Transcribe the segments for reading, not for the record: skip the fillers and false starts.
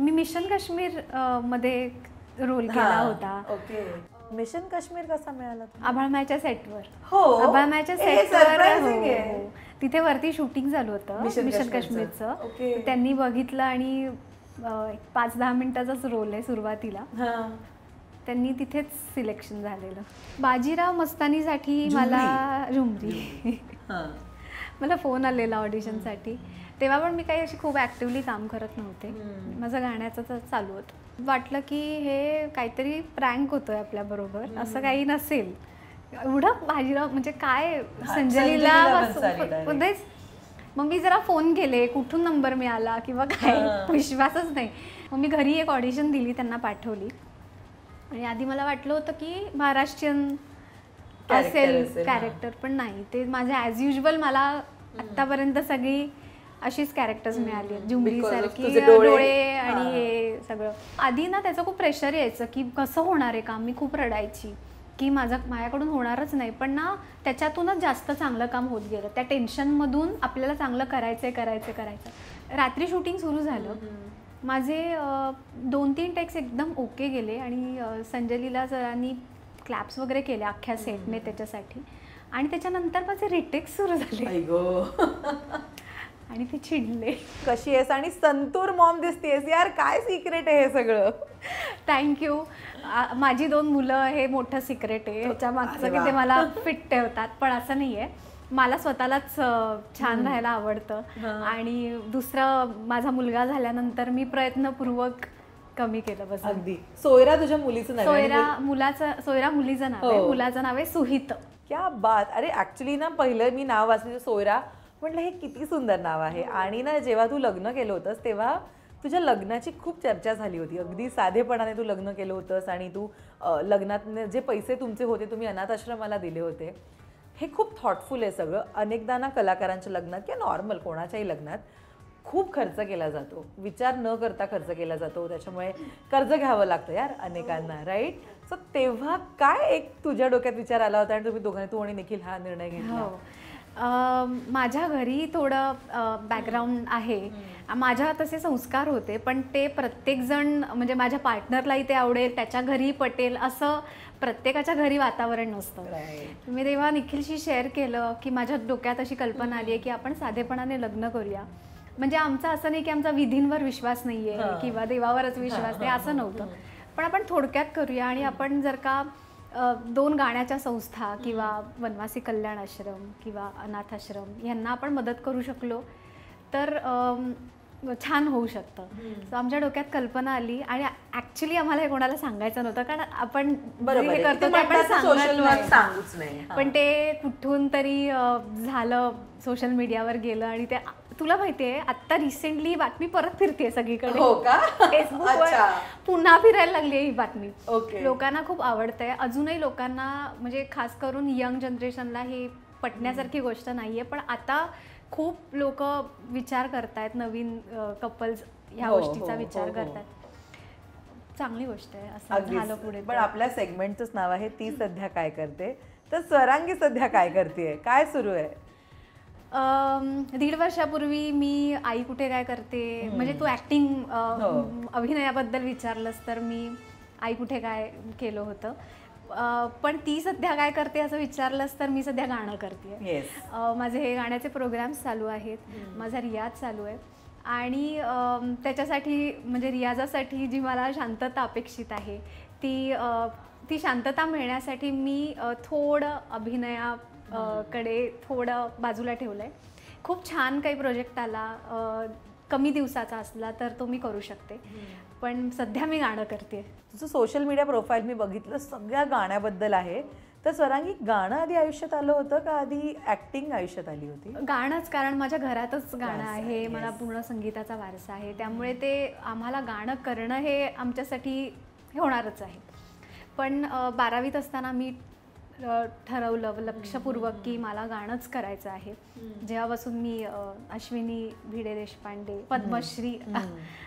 मी mission Kashmir मध्ये role केला होता. ओके. मिशन काश्मीर कसा मिळाला? आभाळमायाच्या सेटवर. हो, आभाळमायाच्या सेटवर तिथे वरती शूटिंग झालं होतं मिशन काश्मीरचं. त्यांनी बघितलं आणि 5-10 मिनिटाचाच रोल आहे सुरुवातीला. त्यांनी तिथेच सिलेक्शन झालेलं. बाजीराव मस्तानीसाठी मला झुमरी मला फोन आलेला ऑडिशनसाठी. तेव्हा पण मी काही अशी खूप ॲक्टिव्हली काम करत नव्हते. माझं गाण्याचं तर चालू होतं. वाटलं की हे काहीतरी प्रँक होतोय आपल्याबरोबर, असं काही नसेल. एवढं बाजीराव म्हणजे काय संजलीला मध्येच. मग मी जरा फोन केले, कुठून नंबर मिळाला किंवा काय, विश्वासच नाही. मग मी घरी एक ऑडिशन दिली, त्यांना पाठवली. आणि आधी मला वाटलं होतं की महाराष्ट्रीयन असेल कॅरेक्टर, पण नाही. ते माझे ॲज युजल मला आत्तापर्यंत सगळी अशीच कॅरेक्टर्स मिळाली आहेत. झुमरी सारखी डोळे आणि हे सगळं. आधी ना त्याचं खूप प्रेशर यायचं की कसं होणार आहे काम. मी खूप रडायची की माझ्याकडून होणारच नाही. पण ना त्याच्यातूनच जास्त चांगलं काम होत गेलं. त्या टेन्शनमधून आपल्याला चांगलं करायचं. रात्री शूटिंग सुरू झालं. माझे 2-3 टेक्स एकदम ओके गेले आणि संजलीला सरांनी क्लॅप्स वगैरे केले अख्ख्या सेटने त्याच्यासाठी. आणि त्याच्यानंतर माझे रिटेक्स सुरू झाले आणि ते चिडले. कशी आहेस आणि संतूर मॉम दिसतेस यार, काय सिक्रेट आहे हे सगळं? थँक्यू. माझी 2 मुलं हे मोठं सिक्रेट आहे ह्याच्या मागचं की ते मला फिट ठेवतात. पण असं नाही आहे, मला स्वतःलाच छान राहायला आवडतं. आणि दुसरं माझा मुलगा झाल्यानंतर मी प्रयत्नपूर्वक कमी केलं बस. अगदी. सोयरा तुझ्या मुलीचं नाव? सोयरा मुलीचं नाव आहे. मुलाचं नाव आहे सुहित. क्या बात. अरे ऍक्च्युली ना पहिलं मी नाव वाचलं सोयरा, म्हटलं हे किती सुंदर नाव आहे. आणि ना जेव्हा तू लग्न केलं होतंस तेव्हा तुझ्या लग्नाची खूप चर्चा झाली होती. अगदी साधेपणाने तू लग्न केलं होतंस आणि तू लग्नात जे पैसे तुमचे होते तुम्ही अनाथ आश्रमाला दिले होते. हे खूप थॉटफुल आहे सगळं. अनेकदा ना कलाकारांच्या लग्नात किंवा नॉर्मल कोणाच्याही लग्नात खूप खर्च केला जातो, विचार न करता खर्च केला जातो. त्याच्यामुळे कर्ज घ्यावं लागतं यार अनेकांना, राईट? सो तेव्हा काय एक तुझ्या डोक्यात विचार आला होता आणि तुम्ही दोघांनी, तू आणि निखिल, हा निर्णय घेतला? माझ्या घरी थोडं बॅकग्राऊंड आहे. माझ्या तसे संस्कार होते, पण ते प्रत्येकजण म्हणजे माझ्या पार्टनरलाही ते आवडेल, त्याच्या घरी पटेल असं प्रत्येकाच्या घरी वातावरण नसतं. मी तेव्हा निखिलशी शेअर केलं की माझ्या डोक्यात अशी कल्पना आली आहे की आपण साधेपणाने लग्न करूया. म्हणजे आमचं असं नाही की आमचा विधींवर विश्वास नाही आहे किंवा देवावरच विश्वास नाही, असं नव्हतं. पण आपण थोडक्यात करूया. आणि आपण जर का 2 गाण्याच्या संस्था किंवा वनवासी कल्याण आश्रम किंवा अनाथ आश्रम यांना आपण मदत करू शकलो तर छान होऊ शकतं. सो आमच्या डोक्यात कल्पना आली. आणि ॲक्च्युली आम्हाला हे कोणाला सांगायचं नव्हतं, कारण आपण हे करतो ते आपण सांगूच नाही. पण ते कुठून तरी झालं, सोशल मीडियावर गेलं. आणि ते तुला माहितीये आत्ता रिसेंटली बातमी परत फिरते सगळीकडे. फेसबुकवर पुन्हा फिरायला लागली आहे ही बातमी. लोकांना खूप आवडतंय. अजूनही लोकांना म्हणजे खास करून यंग जनरेशनला ही पटण्यासारखी गोष्ट नाहीये. पण आता खूप लोक विचार करतायत, नवीन कपल्स ह्या गोष्टीचा विचार करतायत. चांगली गोष्ट आहे असं झालं पुढे. पण आपल्या सेगमेंटचंच नाव आहे ती सध्या काय करते. तर स्वरांगी सध्या काय करते, काय सुरू आहे? 1.5 वर्षापूर्वी मी आई कुठे काय करते, म्हणजे तू ऍक्टिंग अभिनयाबद्दल विचारलंस तर मी आई कुठे काय केलं होतं. पण ती सध्या काय करते असं विचारलंस तर मी सध्या गाणं करते. माझे हे गाण्याचे प्रोग्राम्स चालू आहेत, माझा रियाज चालू आहे. आणि त्याच्यासाठी म्हणजे रियाजासाठी जी मला शांतता अपेक्षित आहे ती शांतता मिळण्यासाठी मी थोडं अभिनयाकडे थोडं बाजूला ठेवलं आहे. खूप छान काही प्रोजेक्ट आला, कमी दिवसाचा असला तर तो मी करू शकते. पण सध्या मी गाणं करते. तुझं सोशल मीडिया प्रोफाईल मी बघितलं, सगळ्या गाण्याबद्दल आहे. तर स्वरांगी, गाणं आधी आयुष्यात आलं होतं का आधी ॲक्टिंग आयुष्यात आली होती? गाणंच, कारण माझ्या घरातच गाणं आहे, मला पूर्ण संगीताचा वारसा आहे. त्यामुळे ते आम्हाला गाणं करणं हे आमच्यासाठी होणारच आहे. पण 12वीत असताना मी ठरवलं लक्षपूर्वक की मला गाणंच करायचं आहे. जेव्हापासून मी अश्विनी भिडे देशपांडे, पद्मश्री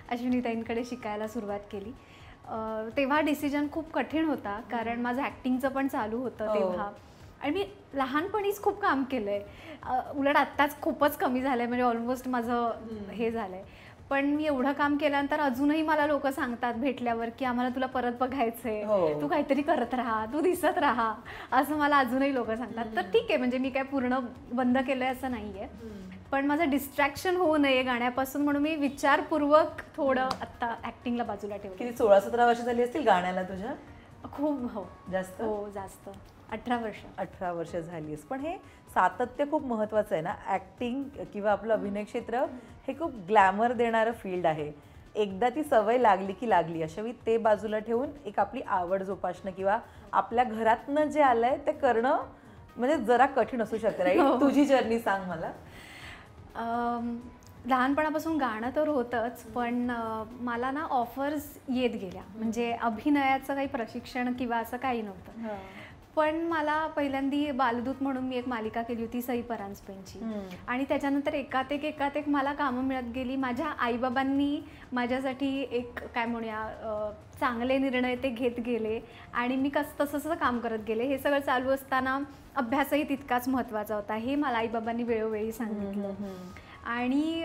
अश्विनीताईंकडे शिकायला सुरुवात केली तेव्हा डिसिजन खूप कठीण होता, कारण माझं ॲक्टिंगचं पण चालू होतं तेव्हा. आणि मी लहानपणीच खूप काम केलं आहे, उलट आत्ताच खूपच कमी झालं आहे, म्हणजे ऑलमोस्ट माझं हे झालं आहे. पण मी एवढं काम केल्यानंतर अजूनही मला लोक सांगतात भेटल्यावर की आम्हाला तुला परत बघायचंय, तू काहीतरी करत राहा, तू दिसत राहा, असं मला अजूनही लोक सांगतात. तर ठीक आहे, म्हणजे मी काय पूर्ण बंद केलंय असं नाहीये, पण माझं डिस्ट्रॅक्शन होऊ नये गाण्यापासून म्हणून मी विचारपूर्वक थोडं आता ऍक्टिंगला बाजूला ठेवलं. किती 16-17 वर्ष झाली असतील गाण्याला तुझ्या? खूप. हो जास्त. हो जास्त. 18 वर्ष झालीस. पण हे सातत्य खूप महत्वाचं आहे ना. ऍक्टिंग किंवा आपलं अभिनय क्षेत्र हे खूप ग्लॅमर देणारं फील्ड आहे. एकदा ती सवय लागली की लागली. अशावेळी ते बाजूला ठेवून एक आपली आवड जोपासणं किंवा आपल्या घरातनं जे आलंय ते करणं म्हणजे जरा कठीण असू शकतं, राईट? तुझी जर्नी सांग मला. लहानपणापासून गाणं तर होतंच, पण मला ना ऑफर्स येत गेल्या. म्हणजे अभिनयाचं काही प्रशिक्षण किंवा असं काही नव्हतं. पण मला पहिल्यांदी बालदूत म्हणून मी एक मालिका केली होती सई परांजपेंची, आणि त्याच्यानंतर एकात एक मला कामं मिळत गेली. माझ्या आईबाबांनी माझ्यासाठी एक काय म्हणूया चांगले निर्णय ते घेत गेले आणि मी तसं काम करत गेले. हे सगळं चालू असताना अभ्यासही तितकाच महत्त्वाचा होता, हे मला आईबाबांनी वेळोवेळी सांगितलं. आणि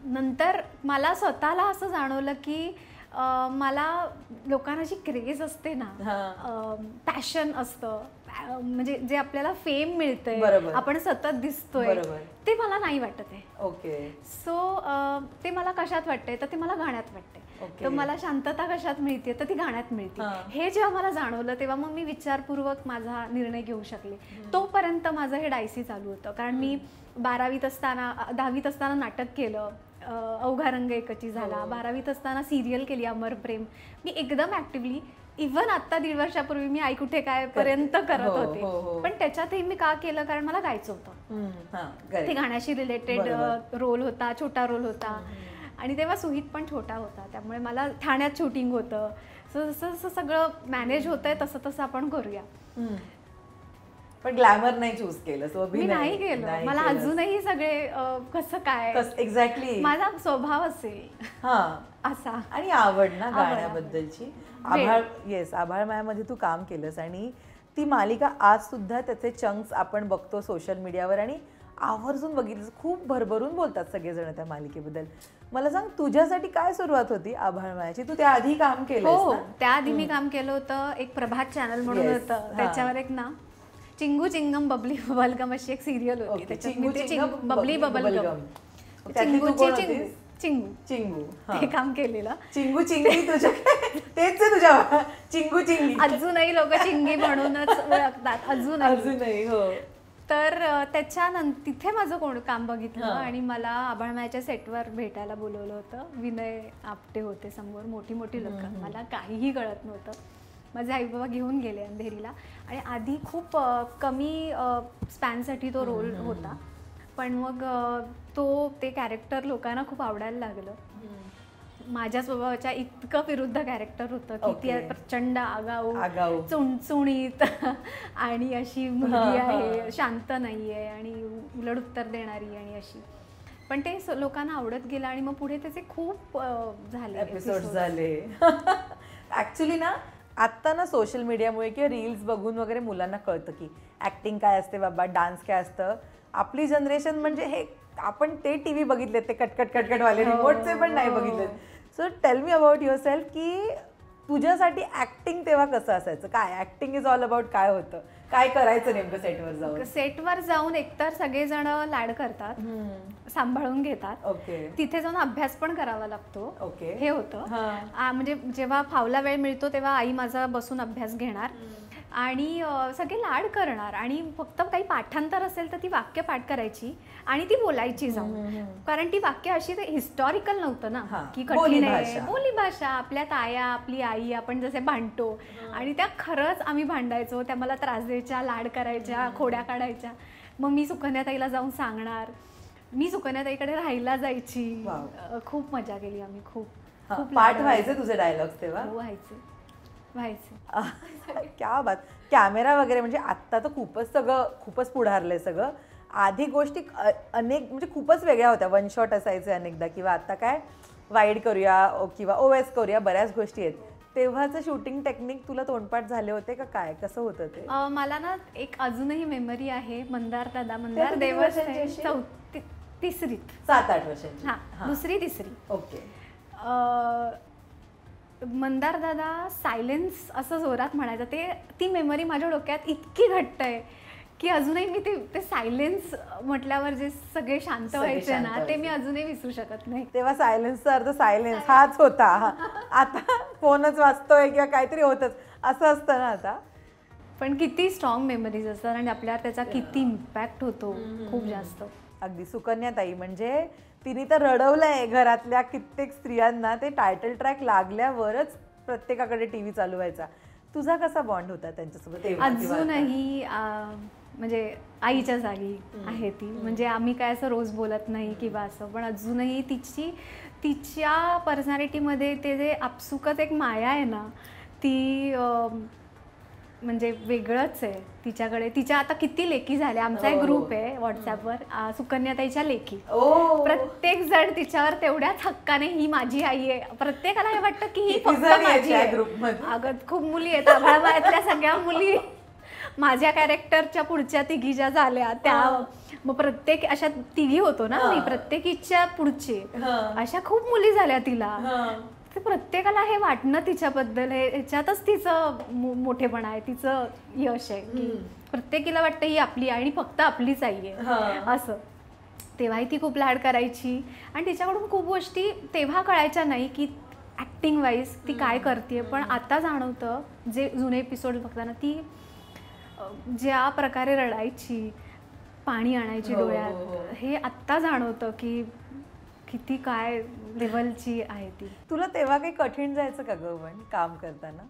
नंतर मला स्वतःला असं जाणवलं की मला लोकांना जी क्रेज असते ना, पॅशन असतं, म्हणजे जे आपल्याला फेम मिळतंय, आपण सतत दिसतोय, ते मला नाही वाटत आहे. ओके. सो ते मला कशात वाटतंय तर ते मला गाण्यात वाटतंय. तर मला शांतता कशात मिळते तर ती गाण्यात मिळते. हे जेव्हा मला जाणवलं तेव्हा मग मी विचारपूर्वक माझा निर्णय घेऊ शकले. तोपर्यंत माझं हे डायसी चालू होतं, कारण मी 10वीत असताना नाटक केलं, अवघा रंग एकची झाला. 12वीत असताना सिरियल केली अमर प्रेम. मी एकदम ऍक्टिव्हली, इव्हन आता 1.5 वर्षापूर्वी मी आई कुठे काय पर्यंत करत होते. पण त्याच्यातही मी का केलं, कारण मला गायचं होतं. ते गाण्याशी रिलेटेड रोल होता, छोटा रोल होता, आणि तेव्हा सुहित पण छोटा होता, त्यामुळे मला ठाण्यात शूटिंग होतं. जसं सगळं मॅनेज होतंय तसं आपण करूया. पण ग्लॅमर नाही चूज केलं. मी नाही केलं. मला अजूनही सगळे कसं काय एक्झॅक्टली माझा स्वभाव असेल असा, आणि आवड ना गाण्याबद्दलची. आभाळ मायामध्ये तू काम केलंस आणि ती मालिका आज सुद्धा त्याचे चंक्स आपण बघतो सोशल मीडियावर आणि आवर्जून बघितलं. खूप भरभरून बोलतात सगळेजण त्या मालिकेबद्दल. मला सांग, तुझ्यासाठी काय सुरुवात होती आभाळ मायाची? तू त्याआधी काम केलं? हो, त्याआधी मी काम केलं होतं. एक प्रभात चॅनल म्हणून होतं, त्याच्यावर एक ना चिंगू चिंगम बबली बबलगम अशी एक सिरियल होती. त्याच्यात बबली बबलगम, चिंगू हे काम केलेलं. चिंगू चिंगी तुझ्या तेच तुझ्या चिंगू चिंगी अजूनही लोक चिंगी म्हणूनच ओळखतात अजूनही. हो. तर त्याच्यानंतर तिथे माझं काम बघितलं आणि मला आभाळ मायाच्या सेटवर भेटायला बोलवलं होतं. विनय आपटे होते समोर, मोठी लोक. मला काहीही कळत नव्हतं. माझे आई बाबा घेऊन गेले अंधेरीला, आणि आधी खूप कमी स्पॅनसाठी तो रोल होता, पण मग ते कॅरेक्टर लोकांना खूप आवडायला लागलं. माझ्या स्वभावाच्या इतकं विरुद्ध कॅरेक्टर होतं की ती प्रचंड आगाऊ, चुणचुणीत आणि अशी मुलगी आहे, शांत नाहीये आणि उलट उत्तर देणारी आणि अशी. पण ते लोकांना आवडत गेलं आणि मग पुढे त्याचे खूप झाले एपिसोड झाले. ऍक्च्युली ना आत्ता ना सोशल मीडियामुळे किंवा रील्स बघून वगैरे मुलांना कळतं की ऍक्टिंग काय असते बाबा, डान्स काय असतं. आपली जनरेशन म्हणजे हे आपण ते टीव्ही बघितले, ते कटकट वाले रिमोटचे पण नाही बघितले. So tell me about your self की तुझ्यासाठी ऍक्टिंग तेव्हा कसं असायचं? काय ऍक्टिंग इज ऑल अबाउट? काय होतं, काय करायचं नेमकं सेटवर जाऊन? सेटवर जाऊन एकतर सगळेजण लाड करतात, सांभाळून घेतात. तिथे जाऊन अभ्यास पण करावा लागतो. हे होतं. म्हणजे जेव्हा फावला वेळ मिळतो तेव्हा आई माझा बसून अभ्यास घेणार आणि सगळे लाड करणार, आणि फक्त काही पाठांतर असेल तर ती वाक्य पाठ करायची आणि ती बोलायची जाऊन, कारण ती वाक्य अशी हिस्टॉरिकल नव्हतं ना की कठीण आहे. बोली भाषा, आपल्या ताया, आपली आई, आपण जसे भांडतो, आणि त्या खरंच आम्ही भांडायचो. त्या मला त्रास द्यायच्या, लाड करायच्या, खोड्या काढायच्या. मग मी सुकन्याताईला जाऊन सांगणार, मी सुकन्याताईकडे राहायला जायची. खूप मजा केली आम्ही. खूप पाठ व्हायचे तुझे डायलॉग्स तेव्हा? व्हायचे. क्या बात. कॅमेरा वगैरे म्हणजे आत्ता तर खूपच पुढारलंय सगळं. आधी गोष्टी अनेक म्हणजे खूपच वेगळ्या होत्या. वन शॉट असायचे अनेकदा, किंवा आता काय वाईड करूया किंवा ओएस करूया, बऱ्याच गोष्टी आहेत. तेव्हाचं शूटिंग टेक्निक तुला तोंडपाठ झाले होते का काय? कसं होतं ते? मला ना एक अजूनही मेमरी आहे. मंदार देवस तिसरीत. 7-8 वर्षांची. हां, दुसरी तिसरी. ओके. मंदार दादा सायलेन्स असं जोरात म्हणायचं, ती मेमरी माझ्या डोक्यात इतकी घट्ट आहे की अजूनही मी ते सायलेन्स म्हटल्यावर जे सगळे शांत व्हायचे ना, ते मी अजूनही विसरू शकत नाही. तेव्हा सायलेन्सचा अर्थ सायलेन्स हाच होता. आता फोनच वाजतोय किंवा काहीतरी होतच असं असतं ना आता. पण किती स्ट्रॉंग मेमरीज असतात आणि आपल्यावर त्याचा किती इम्पॅक्ट होतो, खूप जास्त. अगदी. सुकन्याताई म्हणजे तिने तर रडवलंय घरातल्या कित्येक स्त्रियांना. ते टायटल ट्रॅक लागल्यावरच प्रत्येकाकडे टीव्ही चालू व्हायचा. तुझा कसा बॉन्ड होता त्यांच्यासोबत? अजूनही म्हणजे आईच्या जागी आहे ती. म्हणजे आम्ही काय असं रोज बोलत नाही किंवा असं, पण अजूनही तिच्या पर्सनॅलिटीमध्ये ते जे आपसुकच एक माया आहे ना, ती म्हणजे वेगळंच आहे तिच्याकडे. तिच्या आता किती लेकी झाल्या. आमचा एक ग्रुप आहे व्हॉट्सॲपवर, सुकन्याताईच्या लेकी. प्रत्येक जण तिच्यावर तेवढ्याच हक्काने ही माझी आई आहे. प्रत्येकाला हे वाटतं की ही फक्त माझी आहे. अगं खूप मुली आहेत, आभाळाबाळातल्या सगळ्या मुली माझ्या कॅरेक्टरच्या पुढच्या तिघी ज्या झाल्या त्या, मग प्रत्येक अशा तिघी होतो ना मी, प्रत्येकीच्या पुढचे अशा खूप मुली झाल्या तिला. प्रत्येकाला हे वाटणं तिच्याबद्दल, ह्याच्यातच तिचं मोठेपणा आहे, तिचं यश आहे की प्रत्येकीला वाटतं ही आपली आणि फक्त आपलीच आई आहे असं. तेव्हाही ती खूप लाड करायची आणि तिच्याकडून खूप गोष्टी तेव्हा कळायच्या नाही की ॲक्टिंग वाईज ती काय करते. पण आता जाणवतं, जे जुने एपिसोड बघताना ती ज्या प्रकारे रडायची, पाणी आणायची डोळ्यात, हे आत्ता जाणवतं की किती काय लेवलची आहे ती. तुला तेव्हा काही कठीण जायचं का गं पण काम करताना?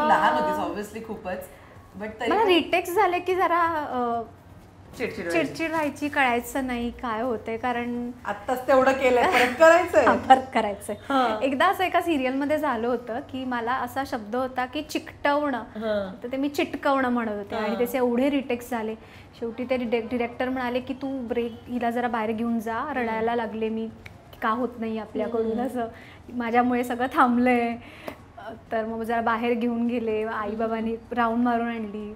लहान होतीस ऑब्व्हियसली खूपच, बट मला रिटेक्स झाले की जरा चिडचिड व्हायची, कळायचं नाही काय होतंय, कारण आत्ताच तेवढं केलंय, परत करायचंय. एकदा असं एका सिरियलमध्ये झालं होतं की मला असा शब्द होता की चिकटवणं, तर ते मी चिटकवणं म्हणत होते आणि त्याचे एवढे रिटेक्स झाले. शेवटी ते डिरेक्टर म्हणाले की तू ब्रेक, हिला जरा बाहेर घेऊन जा, रडायला लागले मी, का होत नाही आपल्याकडून, असं माझ्यामुळे सगळं थांबलंय. तर मग जरा बाहेर घेऊन गेले, आई बाबांनी राऊंड मारून आणली,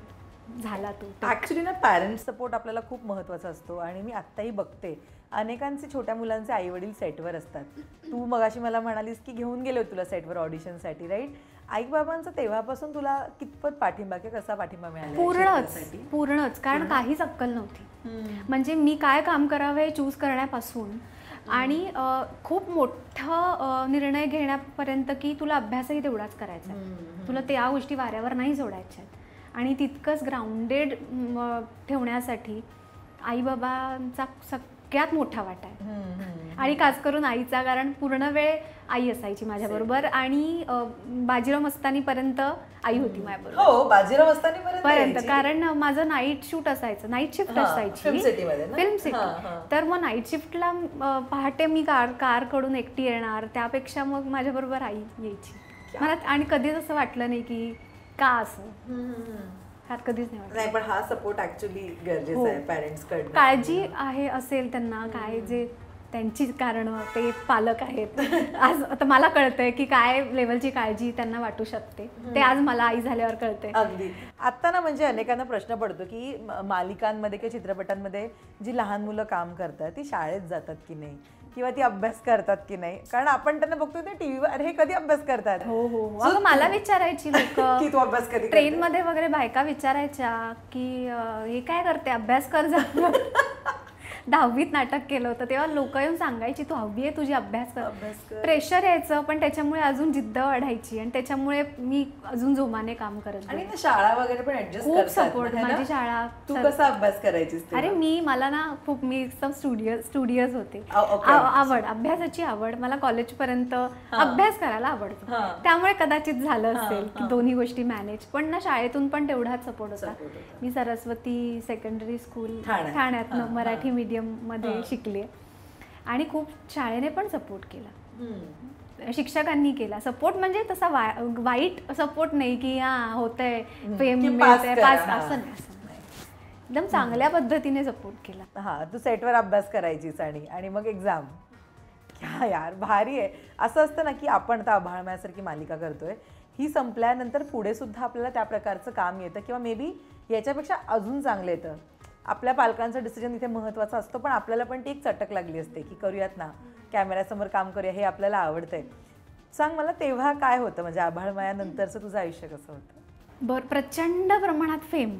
झाला तो. ॲक्च्युली ना पॅरेंट्स सपोर्ट आपल्याला खूप महत्त्वाचा असतो आणि मी आत्ताही बघते अनेकांचे छोट्या मुलांचे आई वडील सेटवर असतात. तू मगाशी मला म्हणालीस की घेऊन गेले होते तुला सेटवर ऑडिशनसाठी, राईट? आई बाबांचा तेव्हापासून तुला कितपत पाठिंबा किंवा कसा पाठिंबा मिळाला? पूर्णच, कारण काहीच अक्कल नव्हती. म्हणजे मी काय काम करावं हे चूज करण्यापासून आणि खूप मोठा निर्णय घेण्यापर्यंत की तुला अभ्यासही तेवढाच करायचा, तुला त्या गोष्टी वाऱ्यावर नाही सोडायच्या. आणि तितकंच ग्राउंडेड ठेवण्यासाठी आईबाबांचा सगळ्यात मोठा वाटा आहे. आणि खास करून आईचा, कारण पूर्ण वेळ आई असायची माझ्याबरोबर आणि बाजीराव मस्तानीपर्यंत आई होती माझ्याबरोबर. बाजीराव मस्तानीपर्यंत, कारण माझं नाईट शूट असायचं, नाईट शिफ्ट असायची फिल्म सिटी. तर मग नाईट शिफ्टला पहाटे मी कारकडून एकटी येणार, त्यापेक्षा मग माझ्याबरोबर आई यायची. मला आणि कधीच असं वाटलं नाही की का असं, कधीच नाही. पण हा सपोर्ट ऍक्च्युली गरजेचा आहे पॅरेंट्स कडे. काळजी आहे असेल त्यांना, काय जे त्यांची कारण ते पालक आहेत. आज आता मला कळतंय की काय लेवलची काळजी त्यांना वाटू शकते, ते आज मला आई झाल्यावर कळते. अगदी. आता ना म्हणजे अनेकांना प्रश्न पडतो की मालिकांमध्ये किंवा चित्रपटांमध्ये जी लहान मुलं काम करतात ती शाळेत जातात की नाही किंवा ती अभ्यास करतात की नाही, कारण आपण त्यांना बघतो ते टीव्हीवर, हे कधी अभ्यास करतात. हो, मला विचारायची लोक की तू अभ्यास कधी, ट्रेन मध्ये वगैरे बायका विचारायच्या की हे काय करते, अभ्यास कर जा. 10वीत नाटक केलं होतं तेव्हा लोक येऊन सांगायची तू 10वी आहे तुझी, अभ्यास कर. प्रेशर यायचं, पण त्याच्यामुळे अजून जिद्द वाढायची आणि त्याच्यामुळे मी अजून जोमाने काम करत. आणि शाळा वगैरे पण ऍडजस्ट खूप सपोर्ट, माझी शाळा. तू कसा अभ्यास करायचीस? अरे मला ना खूप, मी एकदम स्टुडियस होते. आवड, अभ्यासाची आवड, मला कॉलेज पर्यंत अभ्यास करायला आवडतो, त्यामुळे कदाचित झालं असेल की दोन्ही गोष्टी मॅनेज. पण ना शाळेतून पण तेवढाच सपोर्ट होता. मी सरस्वती सेकंडरी स्कूल ठाण्यात मराठी मीडियम मध्ये शिकले आणि खूप शाळेने पण सपोर्ट केला, शिक्षकांनी केला सपोर्ट. म्हणजे तसा वाईट सपोर्ट नाही की होतंय फेम मिळतंय पास, असं नाही. एकदम चांगल्या पद्धतीने सपोर्ट केला. तू सेटवर अभ्यास करायचीस आणि मग एक्झाम. क्या यार, भारी आहे. असं असतं ना की आपण आता आभाळमयासारखी मालिका करतोय, ही संपल्यानंतर पुढे सुद्धा आपल्याला त्या प्रकारचं काम येतं किंवा मे बी याच्यापेक्षा अजून चांगलं येतं. आपल्या पालकांचं डिसिजन इथे महत्त्वाचं असतं, पण आपल्याला पण ती एक चटक लागली असते की करूयात ना, कॅमेऱ्यासमोर काम करूया, हे आपल्याला आवडतंय. सांग मला तेव्हा काय होतं, म्हणजे आभाळमायानंतरचं तुझं आयुष्य कसं होतं? प्रचंड प्रमाणात फेम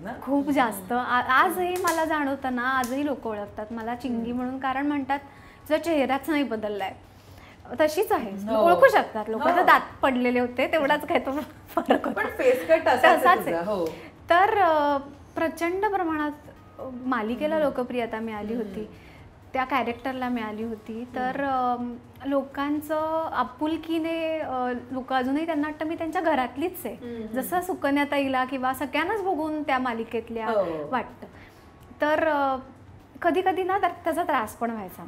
ना, खूप जास्त. आजही मला जाणवतं ना, आजही लोक ओळखतात मला चिंगी म्हणून, कारण म्हणतात तुझा चेहराच नाही बदललाय, तशीच आहे. ओळखू शकतात लोक. दात पडलेले होते तेवढाच काय तो फरक होता, फेस कट तसाच आहे. तर प्रचंड प्रमाणात मालिकेला लोकप्रियता मिळाली होती, त्या कॅरेक्टरला मिळाली होती. तर लोकांचं आपुलकीने लोक अजूनही त्यांना वाटतं मी त्यांच्या घरातलीच आहे, जसं सुकन्याताईला किंवा सगळ्यांनाच बघून त्या मालिकेतल्या वाटतं. तर कधी कधी ना त्याचा त्रास पण व्हायचा.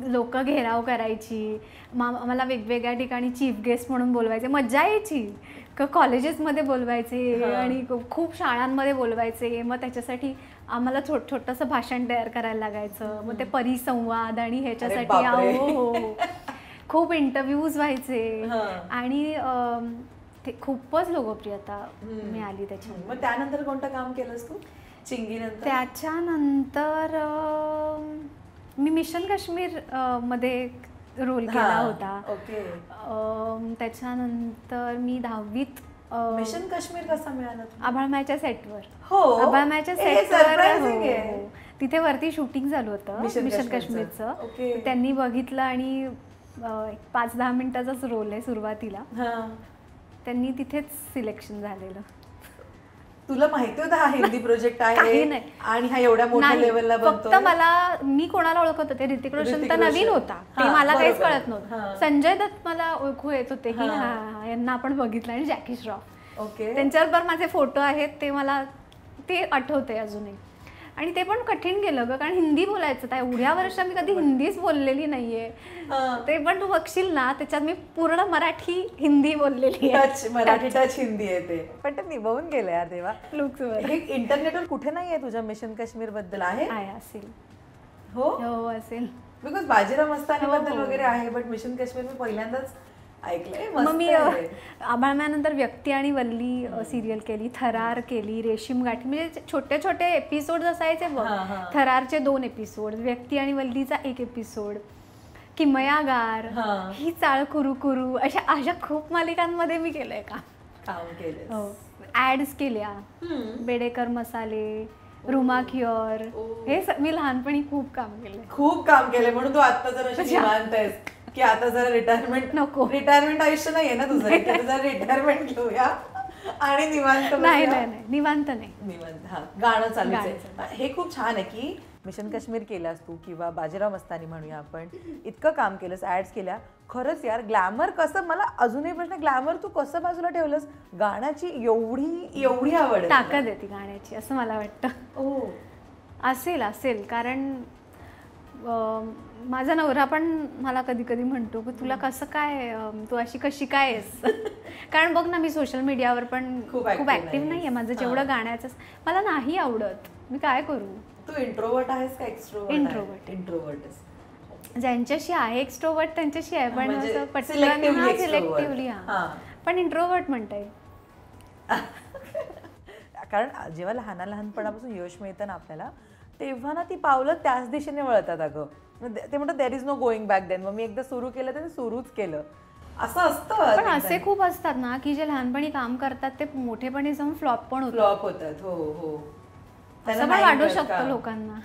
लोक घेराव करायची, मला वेगवेगळ्या ठिकाणी चीफ गेस्ट म्हणून बोलवायचे, मज्जा यायची. कॉलेजेसमध्ये बोलवायचे आणि खूप शाळांमध्ये बोलवायचे. मग त्याच्यासाठी आम्हाला छोटंसं भाषण तयार करायला लागायचं. मग ते परिसंवाद आणि ह्याच्यासाठी हो खूप इंटरव्ह्यूज व्हायचे आणि ते खूपच लोकप्रियता मिळाली त्याच्यामुळे. मग त्यानंतर कोणतं काम केलंस तू चिंगीनंतर? त्याच्यानंतर मी मिशन काश्मीर मध्ये रोल केला होता. त्याच्यानंतर मी 10वीत मिशन काश्मीर कसा मिळाला? आभाळमायाच्या सेटवर. आभाळमायाच्या सेटवर तिथे वरती शूटिंग झालं होतं मिशन काश्मीरचं. त्यांनी बघितलं आणि 5-10 मिनिटाचाच रोल आहे सुरुवातीला, त्यांनी तिथेच सिलेक्शन झालेलं. तुला माहिती होतं हा हिंदी प्रोजेक्ट आहे आणि हा एवढ्या मोठ्या लेवलला बनतो? फक्त मी कोणाला ओळखत होते, ऋतिक रोशन तर नवीन होता, ते मला काहीच कळत नव्हतं. संजय दत्त मला ओळखू येत होते की यांना आपण बघितलं, आणि जॅकी श्रॉफ. त्यांच्याबरोबर माझे फोटो आहेत, ते मला ते आठवते अजूनही. आणि ते पण कठीण गेलं ग, कारण हिंदी बोलायचं. त्या एवढ्या वर्ष मी कधी हिंदीच बोललेली नाहीये. ते पण तू बघशील ना त्याच्यात मी पूर्ण मराठी हिंदी बोललेली आहे. मराठी टच हिंदी आहे ते, पण ते निभावून गेलं यार तेव्हा. हे इंटरनेटवर कुठे नाही आहे तुझ्या मिशन काश्मीर बद्दल? आहे असेल. हो असेल, बिकॉज बाजीराव मस्तानी बद्दल वगैरे आहे, बट मिशन काश्मीर मी पहिल्यांदाच ऐकलंय. मग मी आभाळमायानंतर व्यक्ती आणि वल्ली सिरियल केली, थरार केली, रेशीम गाठी, म्हणजे छोटे छोटे एपिसोड असायचे बघ. थरारचे 2 एपिसोड, व्यक्ती आणि वल्लीचा 1 एपिसोड, किमयागार, ही चाळ कुरू कुरू, अशा खूप मालिकांमध्ये मी केलंय काम केलं. ऍड्स केल्या, बेडेकर मसाले, रुमा क्युअर, हे मी लहानपणी खूप काम केलंय. म्हणून तू आता जरा निवांत आहेस की आता जरा रिटायरमेंट नको. रिटायरमेंट आयुष्य नाहीये ना तुझं, जरा रिटायरमेंट घेऊया आणि निवांत. नाही निवांत नाही, निवांत गाणं चालू आहे. हे खूप छान आहे की मिशन काश्मीर केलास तू, किंवा बाजीराव मस्तानी म्हणूया आपण, इतकं काम केलंस, ऍड्स केल्या. खरंच यार, ग्लॅमर कसं, मला अजूनही प्रश्न, ग्लॅमर तू कसं बाजूला ठेवलंस? गाण्याची एवढी आवड, ताकद आहे ती गाण्याची असं मला वाटतं. असेल कारण माझा नवरा पण मला कधी कधी म्हणतो की तुला कसं काय, तू अशी कशी काय आहेस? कारण बघ ना, मी सोशल मीडियावर पण खूप ऍक्टिव्ह नाहीये. माझं जेवढं गाण्याचं मला नाही आवडत, मी काय करू? तू इंट्रोवर्ट आहेस का एक्स्ट्रोवर्ट? इंट्रोवर्ट. ज्यांच्याशी आहे एक्स्ट्रोवर्ट त्यांच्याशी आहे, पण सिलेक्टिव्हली. पण इंट्रोवर्ट म्हणता येईल. कारण जेव्हा लहानपणापासून यश मिळतं ना आपल्याला, तेव्हा ना ती पावलं त्याच दिशेने वळतात. अगं ते म्हणतात there is no going back then. मग मी एकदा सुरू केलं तर सुरूच केलं, असं असतं. पण असे खूप असतात ना की जे लहानपणी काम करतात ते मोठेपणी जाऊन फ्लॉप होतात. हो, असं पण वाटू शकतं लोकांना.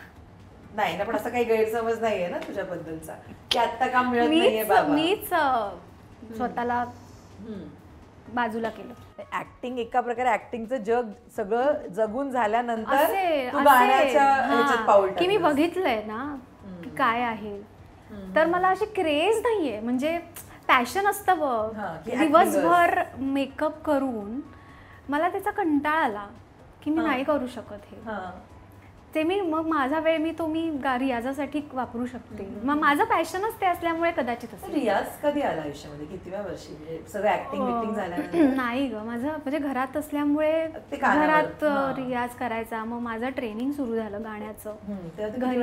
नाही ना, पण असं काही गैरसमज नाहीये ना तुझ्याबद्दलचा की आता काम मिळत नाहीये बाबा? मीच स्वतःला बाजूला केलं. ऍक्टिंग एका प्रकारे, ऍक्टिंगचं जग सगळं जगून झाल्यानंतर तू गाण्याच्या ह्याच्यात पाऊल की मी बघितलंय ना की काय आहे. तर मला अशी क्रेज नाहीये, म्हणजे पॅशन असतं बघ, दिवसभर मेकअप करून मला त्याचा कंटाळा आला की मी नाही करू शकत हे. ते मग माझा वेळ मी रियाजासाठी वापरू शकते. मग माझं पॅशनच ते असल्यामुळे कदाचित. रियाज कधी आला आयुष्यामध्ये? कितव्या वर्षी? सगळं ऍक्टिंग झाल्यानंतर? नाही ग, माझं म्हणजे घरात असल्यामुळे घरात रियाज करायचा. मग माझं ट्रेनिंग सुरू झालं गाण्याचं घरी,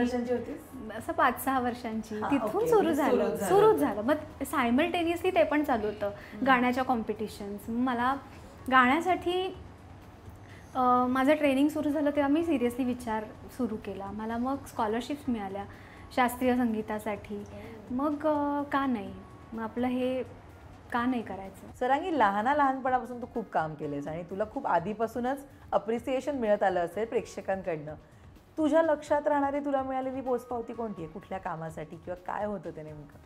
असं 5-6 वर्षांची. तिथून सुरूच झालं. मग सायमल्टेनियसली ते पण चालू होतं, गाण्याच्या कॉम्पिटिशन्स. मला गाण्यासाठी माझं ट्रेनिंग सुरू झालं तेव्हा मी सिरियसली विचार सुरू केला. मला मग स्कॉलरशिप्स मिळाल्या शास्त्रीय संगीतासाठी. मग का नाही, मग आपलं हे का नाही करायचं. सरांगी लहानपणापासून तू खूप काम केलेस आणि तुला खूप आधीपासूनच अप्रिसिएशन मिळत आलं असेल प्रेक्षकांकडनं. तुझ्या लक्षात राहणारी तुला मिळालेली पोचपावती कोणती आहे, कुठल्या कामासाठी किंवा काय होतं ते नेमकं?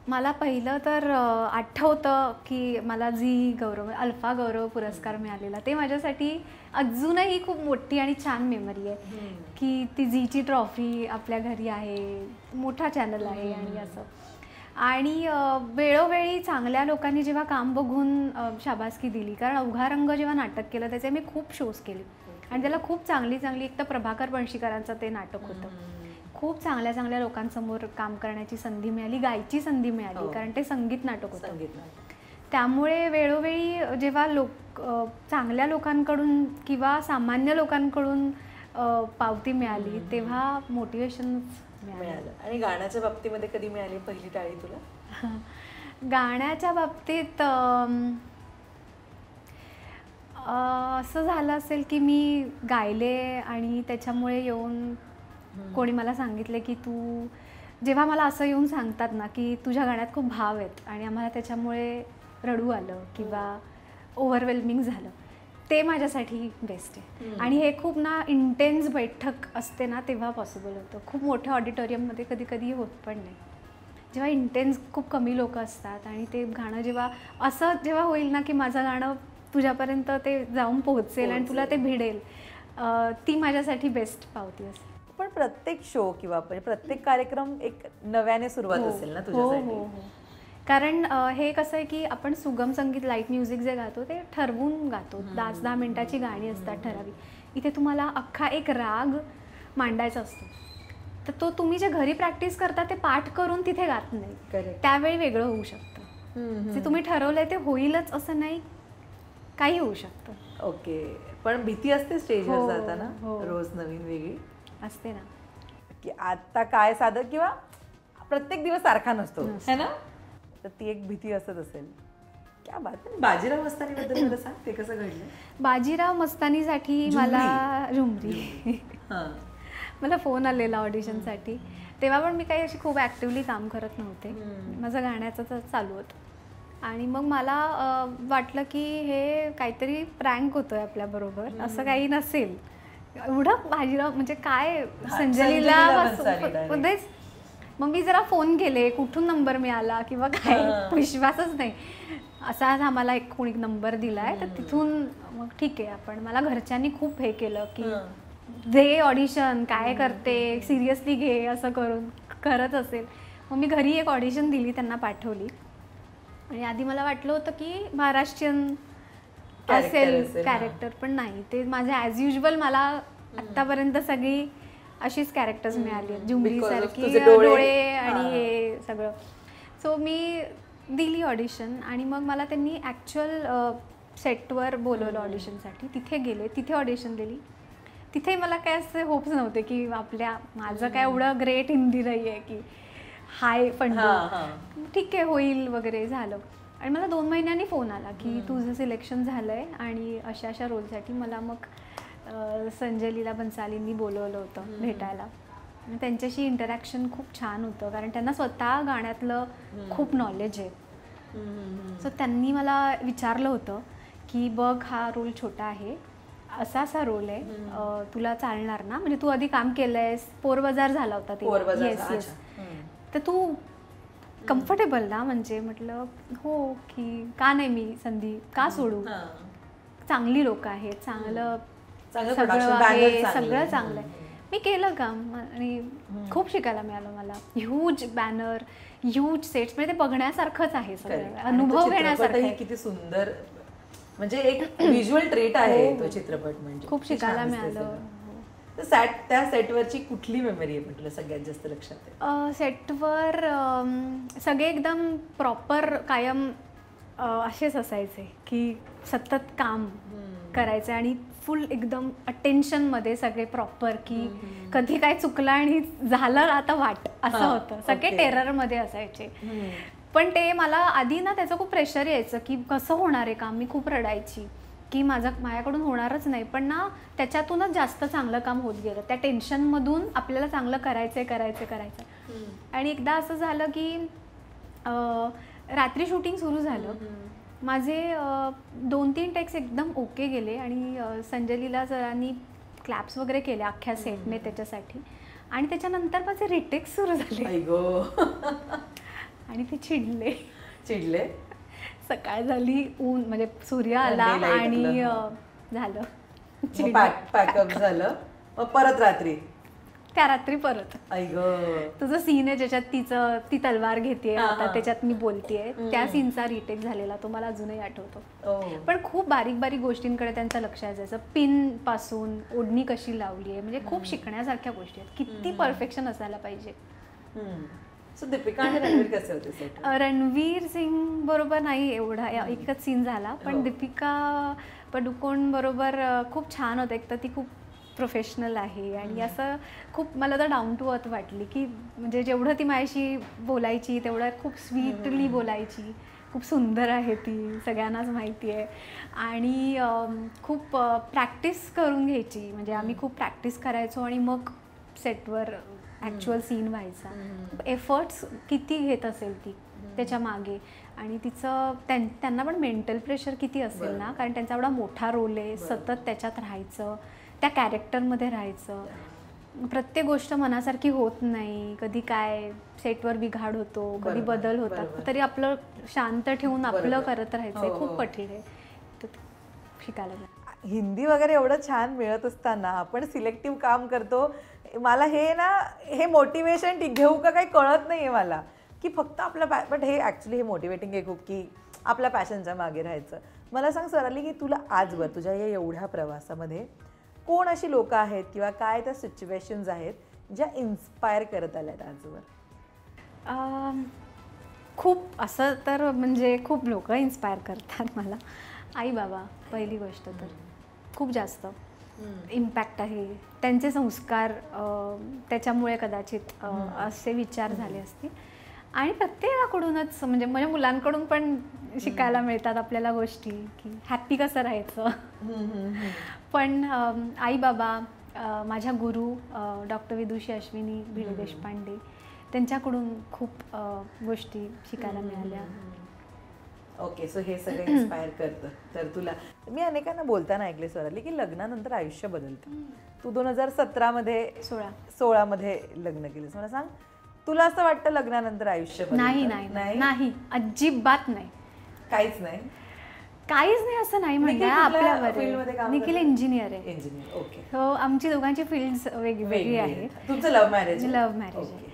मला पहिलं तर आठवतं की मला झी गौरव अल्फा गौरव पुरस्कार मिळालेला. ते माझ्यासाठी अजूनही खूप मोठी आणि छान मेमरी आहे की ती झीची ट्रॉफी आपल्या घरी आहे, मोठा चॅनल आहे आणि असं. आणि वेळोवेळी चांगल्या लोकांनी जेव्हा काम बघून शाबासकी दिली, कारण अवघा रंग जेव्हा नाटक केलं त्याचे मी खूप शोज केले आणि त्याला खूप चांगली एक तर प्रभाकर पणशीकरांचं ते नाटक होतं. खूप चांगल्या लोकांसमोर काम करण्याची संधी मिळाली, गायची संधी मिळाली, कारण ते संगीत नाटक होतं. त्यामुळे वेळोवेळी जेव्हा चांगल्या लोकांकडून किंवा सामान्य लोकांकडून पावती मिळाली तेव्हा मोटिवेशन मिळालं. आणि गाण्याच्या बाबतीमध्ये कधी मिळाली पहिली टाळी तुला? गाण्याच्या बाबतीत असं झालं असेल की मी गायले आणि त्याच्यामुळे येऊन कोणी मला सांगितले की तू, जेव्हा मला असं येऊन सांगतात ना की तुझ्या गाण्यात खूप भाव आहेत आणि आम्हाला त्याच्यामुळे रडू आलं किंवा ओव्हरवेल्मिंग झालं, ते माझ्यासाठी बेस्ट आहे. आणि हे खूप ना इंटेन्स बैठक असते ना तेव्हा पॉसिबल होतं. खूप मोठ्या ऑडिटोरियममध्ये कधी कधी होत पण नाही. जेव्हा इंटेन्स खूप कमी लोक असतात आणि ते गाणं जेव्हा होईल ना की माझं गाणं तुझ्यापर्यंत ते जाऊन पोहोचेल आणि तुला ते भिडेल, ती माझ्यासाठी बेस्ट पावती असते. पण प्रत्येक शो किंवा प्रत्येक कार्यक्रम एक नव्याने सुरुवात असेल ना तुझ्यासाठी? कारण हे कसं आहे की आपण सुगम संगीत लाईट म्युझिक जे गातो ते ठरवून गातो, 10-10 मिनिटाची गाणी असतात ठराविक. इथे तुम्हाला अख्खा एक राग मांडायचा असतो, तर तो तुम्ही जे घरी प्रॅक्टिस करता ते पाठ करून तिथे गात नाही. त्यावेळी वेगळं होऊ शकतं. जे तुम्ही ठरवलंय ते होईलच असं नाही, काही होऊ शकतं. ओके. पण भीती असते स्टेजवर जाताना रोज नवीन वेगळी असते ना, की आता काय साधं किंवा प्रत्येक दिवस सारखा नसतो है ना, तर ती एक भीती असत असेल. क्या बात आहे. बाजीराव मस्तानीबद्दल मला सांग, ते कसं घडलं? बाजीराव मस्तानीसाठी मला फोन आलेला ऑडिशनसाठी. तेव्हा पण मी काही अशी खूप ॲक्टिव्हली काम करत नव्हते, माझं गाण्याचं तर चालू होतं. आणि मग मला वाटलं की हे काहीतरी प्रँक होतोय आपल्याबरोबर, असं काही नसेल. एवढं बाजीराव म्हणजे काय, संजलीला मध्येच. मग मी जरा फोन केले, कुठून नंबर मिळाला किंवा काय, विश्वासच नाही. असाच आम्हाला एक कोणी नंबर दिलाय, तर तिथून मग ठीक आहे आपण, मला घरच्यांनी खूप हे केलं की दे ऑडिशन, काय करते, सिरियसली घे, असं करून करत असेल. मग मी घरी एक ऑडिशन दिली, त्यांना पाठवली. आणि आधी मला वाटलं होतं की महाराष्ट्रीयन असेल कॅरेक्टर, पण नाही, ते माझे ॲज युजल मला आत्तापर्यंत सगळी अशीच कॅरेक्टर्स मिळाली आहेत, झुमरीसारखी डोळे आणि हे सगळं. सो मी दिली ऑडिशन आणि मग मला त्यांनी ॲक्च्युअल सेटवर बोलवलं ऑडिशनसाठी. तिथे गेले, तिथे ऑडिशन दिली. तिथे मला काय असे होप्स नव्हते की माझं काय एवढं ग्रेट हिंदी नाही आहे की हाय पण ठीक आहे होईल वगैरे. झालं. आणि मला 2 महिन्यांनी फोन आला की तुझं सिलेक्शन झालं आहे आणि अशा रोलसाठी. मला मग संजय लीला बन्सालींनी बोलवलं होतं भेटायला. त्यांच्याशी इंटरॅक्शन खूप छान होतं, कारण त्यांना स्वतः गाण्यातलं खूप नॉलेज आहे. सो त्यांनी मला विचारलं होतं की बघ, हा रोल छोटा आहे, असा रोल आहे, तुला चालणार ना, म्हणजे तू आधी काम केलंयस, पोरबाजार झाला होता ते. येस. तर तू कम्फर्टेबल ना, म्हणजे म्हटलं हो, की का नाही, मी संधी का सोडू, चांगली लोक आहेत, चांगलं सगळं आहे, सगळं चांगलं आहे. मी केलं काम आणि खूप शिकायला मिळालं मला. ह्यूज बॅनर, ह्यूज सेट्स, म्हणजे ते बघण्यासारखंच आहे, सगळं अनुभव घेण्यासारखं. किती सुंदर, म्हणजे एक व्हिज्युअल ट्रेट आहे तो चित्रपट, म्हणजे खूप शिकायला मिळालं. त्या सेटवरची कुठली मेमरी आहे तुला सगळ्यात जास्त लक्षात आहे? सेटवर सगळे एकदम प्रॉपर कायम असेच असायचे की सतत काम करायचं आणि फुल एकदम अटेन्शनमध्ये सगळे प्रॉपर, की कधी काय चुकलं आणि झालं आता वाट, असं होतं. सगळे टेररमध्ये असायचे. पण ते मला आधी ना त्याचं खूप प्रेशर यायचं की कसं होणार आहे काम. मी खूप रडायची की माझ्याकडून होणारच नाही, पण ना त्याच्यातूनच जास्त चांगलं काम होत गेलं. त्या टेन्शनमधून आपल्याला चांगलं करायचं. आणि एकदा असं झालं की रात्री शूटिंग सुरू झालं, माझे 2-3 टेक्स एकदम ओके गेले आणि संजय लीला सरांनी क्लॅप्स वगैरे केले अख्ख्या सेटने त्याच्यासाठी. आणि त्याच्यानंतर माझे रिटेक्स सुरू झाले आणि ते चिडले. सकाळ झाली, ऊन म्हणजे सूर्य आला आणि झालं पॅकअप झालं. परत रात्री त्या रात्री परत तुझं सीन आहे ज्याच्यात ती तलवार घेते त्याच्यात मी बोलतेय, त्या सीनचा रिटेक झालेला, तो मला अजूनही आठवतो. पण खूप बारीक बारीक गोष्टींकडे त्यांचं लक्ष असायचं. पिन पासून ओढणी कशी लावली आहे, म्हणजे खूप शिकण्यासारख्या गोष्टी आहेत. किती परफेक्शन असायला पाहिजे. दीपिका आणि रणवीर कसे होते? रणवीर सिंग बरोबर नाही एवढा, एकच सीन झाला, पण दीपिका पडुकोण बरोबर खूप छान होतं. एक तर ती खूप प्रोफेशनल आहे आणि असं खूप मला तर डाऊन टू अर्थ वाटली, की म्हणजे जेवढं ती माझ्याशी बोलायची तेवढं खूप स्वीटली बोलायची. खूप सुंदर आहे ती, सगळ्यांनाच माहिती आहे. आणि खूप प्रॅक्टिस करून घ्यायची, म्हणजे आम्ही खूप प्रॅक्टिस करायचो आणि मग सेटवर ॲक्च्युअल सीन व्हायचा. एफर्ट्स किती घेत असेल ती त्याच्या मागे, आणि तिचं त्यांना पण मेंटल प्रेशर किती असेल ना, कारण त्यांचा एवढा मोठा रोल आहे, सतत त्याच्यात राहायचं, त्या कॅरेक्टरमध्ये राहायचं. प्रत्येक गोष्ट मनासारखी होत नाही, कधी काय सेटवर बिघाड होतो, कधी बदल होतात, तरी आपलं शांत ठेवून आपलं करत राहायचं खूप कठीण आहे. तर शिकायला हिंदी वगैरे एवढं छान मिळत असताना आपण सिलेक्टिव्ह काम करतो. मला हे मोटिवेशन घेऊ का काही कळत नाही आहे मला, की फक्त आपलं बट हे ॲक्च्युली हे मोटिवेटिंग आहे खूप, की आपल्या पॅशनच्या मागे राहायचं. मला सांग सराली, की तुला आजवर तुझ्या या एवढ्या प्रवासामध्ये कोण अशी लोक आहेत किंवा काय त्या सिच्युएशन्स आहेत ज्या इन्स्पायर करत आल्यात आजवर? खूप असं तर म्हणजे खूप लोक इन्स्पायर करतात मला. आई बाबा पहिली गोष्ट तर खूप जास्त इम्पॅक्ट आहे. त्यांचे संस्कार, त्याच्यामुळे कदाचित असे विचार झाले असतील. आणि प्रत्येकाकडूनच म्हणजे माझ्या मुलांकडून पण शिकायला मिळतात आपल्याला गोष्टी, की हॅप्पी कसं राहायचं. पण आई बाबा, माझ्या गुरु डॉक्टर विदुषी अश्विनी भिडे देशपांडे, त्यांच्याकडून खूप गोष्टी शिकायला मिळाल्या. ओके, सो हे सगळं इन्स्पायर करतं. तर तुला मी अनेकांना बोलताना ऐकले स्वराली, की लग्नानंतर आयुष्य बदलतं. तू 2017 16 मध्ये लग्न केलंस. मला सांग, तुला असं वाटतं लग्नानंतर आयुष्य नाही अजिबात नाही, काहीच नाही असं नाही म्हणलं. आपल्यावर निखिल इंजिनियर आहे. ओके. हो, आमची दोघांची फील्ड वेगवेगळी आहे. तुमचं लव्ह मॅरेज आहे.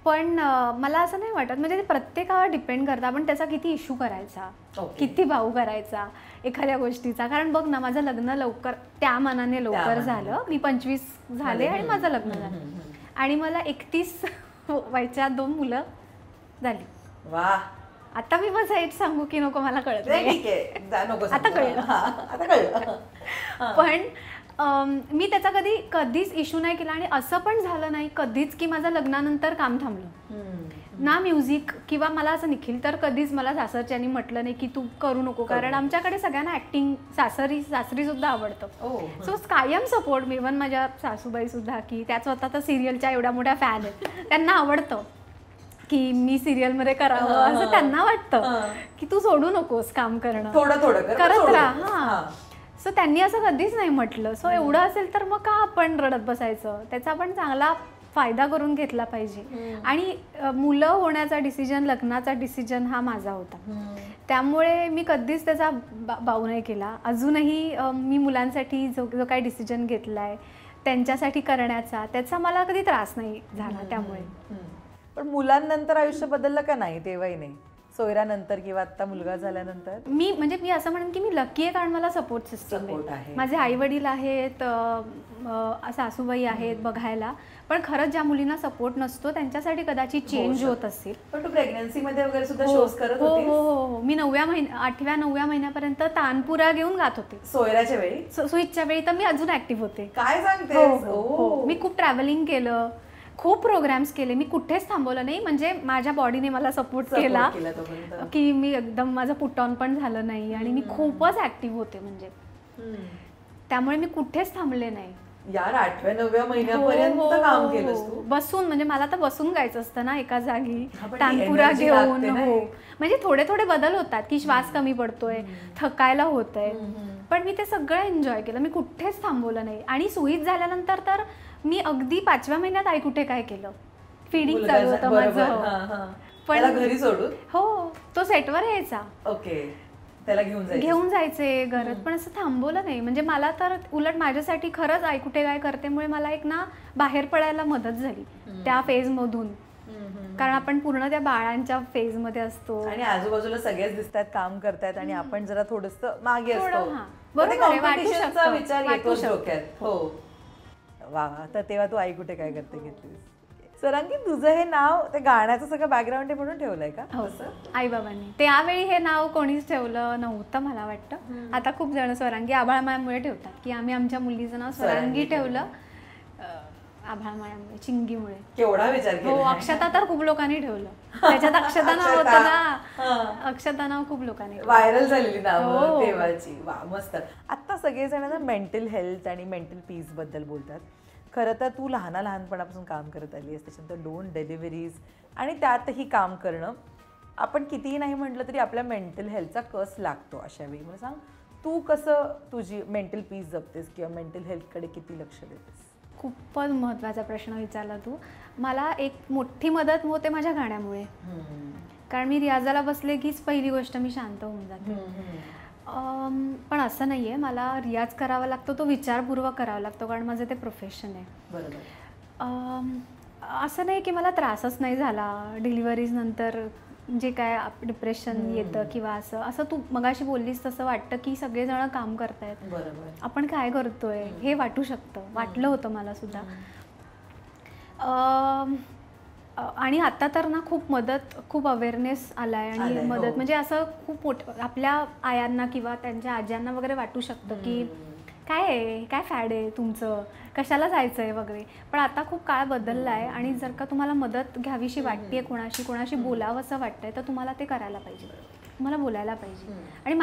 पण मला असं नाही वाटत, म्हणजे ते प्रत्येकावर डिपेंड करतं. आपण त्याचा किती इश्यू करायचा, किती भाऊ करायचा एखाद्या गोष्टीचा. कारण बघ ना, माझं लग्न लवकर, त्या मानाने लवकर झालं. मी 25 झाले आणि माझं लग्न झालं, आणि मला 31 वयाच्या 2 मुलं झाली. वा. आता मी माझा एज सांगू की नको, मला कळत नाही. आता कळलं. पण मी त्याचा कधीच इश्यू नाही केला. आणि असं पण झालं नाही कधीच की माझं लग्नानंतर काम थांबलं ना. म्युझिक किंवा मला असं निखिल तर कधीच मला सासरच्यांनी म्हटलं नाही की तू करू नको, कारण आमच्याकडे सगळ्यांना ऍक्टिंग, सासरी सुद्धा आवडतं. सो कायम सपोर्ट. मी इव्हन माझ्या सासूबाई सुद्धा, की त्या स्वतः तर सिरियलच्या एवढ्या मोठ्या फॅन आहेत, त्यांना आवडतं की मी सिरियलमध्ये करावं, असं त्यांना वाटतं की तू सोडू नकोस काम करणं, थोडं करत राहा. हा, सो त्यांनी असं कधीच नाही म्हटलं. सो एवढं असेल तर मग का आपण रडत बसायचं, त्याचा आपण चांगला फायदा करून घेतला पाहिजे. आणि मुलं होण्याचा डिसिजन, लग्नाचा डिसिजन हा माझा होता, त्यामुळे मी कधीच त्याचा बाऊ नाही केला. अजूनही मी मुलांसाठी जो काही डिसिजन घेतलाय त्यांच्यासाठी करण्याचा, त्याचा मला कधी त्रास नाही झाला. त्यामुळे पण मुलांनंतर आयुष्य बदललं का नाही? तेव्हाही नाही, सोयरानंतर किंवा आता मुलगा झाल्यानंतर? मी असं म्हणेन की मी लकी आहे, कारण मला सपोर्ट सिस्टम आहे. माझे आई वडील आहेत, सासूबाई आहेत बघायला. पण खरंच ज्या मुलींना सपोर्ट नसतो त्यांच्यासाठी कदाचित चेंज होत असेल. पण तू प्रेग्नन्सी मध्ये वगैरे सुद्धा शोज करत होतीस? हो. मी 8व्या-9व्या महिन्यापर्यंत तानपुरा घेऊन गात होते. सोयराच्या वेळी, स्विचच्या वेळी तर मी अजून ऍक्टिव्ह होते. काय सांगतेस? मी खूप ट्रॅव्हलिंग केलं, खूप प्रोग्राम्स केले, मी कुठेच थांबवलं नाही. म्हणजे माझ्या बॉडीने मला सपोर्ट केला की मी एकदम, माझं पुट ऑन पण झालं नाही आणि मी खूपच ऍक्टिव्ह होते. म्हणजे त्यामुळे मी कुठेच थांबले नाही यार. 8व्या-9व्या महिन्यापर्यंत काम केलंस तू बसून. म्हणजे मला तर बसून गायचं असतं ना एका जागी, तानपुरा घेऊन. हो, म्हणजे थोडे थोडे बदल होतात की श्वास कमी पडतोय, थकायला होतंय, पण मी ते सगळं एन्जॉय केलं. मी कुठेच थांबवलं नाही. आणि सुईत झाल्यानंतर तर मी अगदी 5व्या महिन्यात आई कुठे काय केलं, फीडिंग चालू होतं माझं. पण घरी सोडून हो, तो सेटवर यायचा. ओके, त्याला घेऊन जायचे घरात, पण असं थांबवलं नाही. म्हणजे मला तर उलट माझ्यासाठी खरंच आई कुठे काय करतेमुळे मला एक ना बाहेर पडायला मदत झाली त्या फेज मधून. कारण आपण पूर्ण त्या बाळांच्या फेज मध्ये असतो आणि आजूबाजूला सगळेच दिसतात, काम करतायत आणि आपण जरा थोडस मागे असतो. विचार येतो डोक्यात. हो वा. तर तेव्हा तू आई कुठे काय करते घेतलीस. स्वरांगी, तुझं हे नाव ते गाण्याचं सगळं बॅकग्राऊंड म्हणून ठेवलंय का? आई बाबांनी. त्यावेळी हे नाव कोणीच ठेवलं नव्हतं मला वाटतं. आता खूप जण स्वरांगी आभाळमाळ्यामुळे ठेवतात की आम्ही आमच्या मुलीचं नाव स्वरांगी ठेवलं आभाळमाळ्यामुळे, चिंगीमुळे. केवढा विचार केला. हो, अक्षता तर खूप लोकांनी ठेवलं. त्याच्यात अक्षता नाव होतं ना, अक्षता नाव खूप लोकांनी व्हायरल झालेली नाव तेव्हाची. वा, मस्त. आता सगळेजण ना मेंटल हेल्थ आणि मेंटल पीस बद्दल बोलतात. खरं तर तू लहानपणापासून काम करत आली आहेस, त्याच्यानंतर 2 डिलिव्हरीज आणि त्यातही काम करणं. आपण कितीही नाही म्हटलं तरी आपल्या मेंटल हेल्थचा कस लागतो अशा वेळी. मला सांग, तू कसं तुझी मेंटल पीस जपतेस किंवा मेंटल हेल्थकडे किती लक्ष देतेस? खूपच महत्त्वाचा प्रश्न विचारला तू. मला एक मोठी मदत होते माझ्या गाण्यामुळे. कारण मी रियाजाला बसले कीच पहिली गोष्ट मी शांत होऊन जाते. पण असं नाही आहे, मला रियाज करावा लागतो, तो विचारपूर्वक करावा लागतो, कारण माझं ते प्रोफेशन आहे. बरोबर. असं नाही की मला त्रासच नाही झाला डिलिव्हरीज नंतर, जे काय डिप्रेशन येतं किंवा असं तू मगाशी बोललीस तसं वाटतं की सगळेजण काम करतायत, आपण काय करतोय हे वाटू शकतं. वाटलं होतं मला सुद्धा. आणि आता तर ना खूप अवेअरनेस आलाय आणि मदत म्हणजे असं खूप मोठं आपल्या आयांना किंवा त्यांच्या आज्यांना वगैरे वाटू शकतं की काय फॅड आहे तुमचं, कशाला जायचं आहे वगैरे. पण आता खूप काळ बदलला आहे आणि जर का तुम्हाला मदत घ्यावीशी वाटते, कोणाशी बोलावं असं वाटतंय, तर तुम्हाला ते करायला पाहिजे, तुम्हाला बोलायला पाहिजे. आणि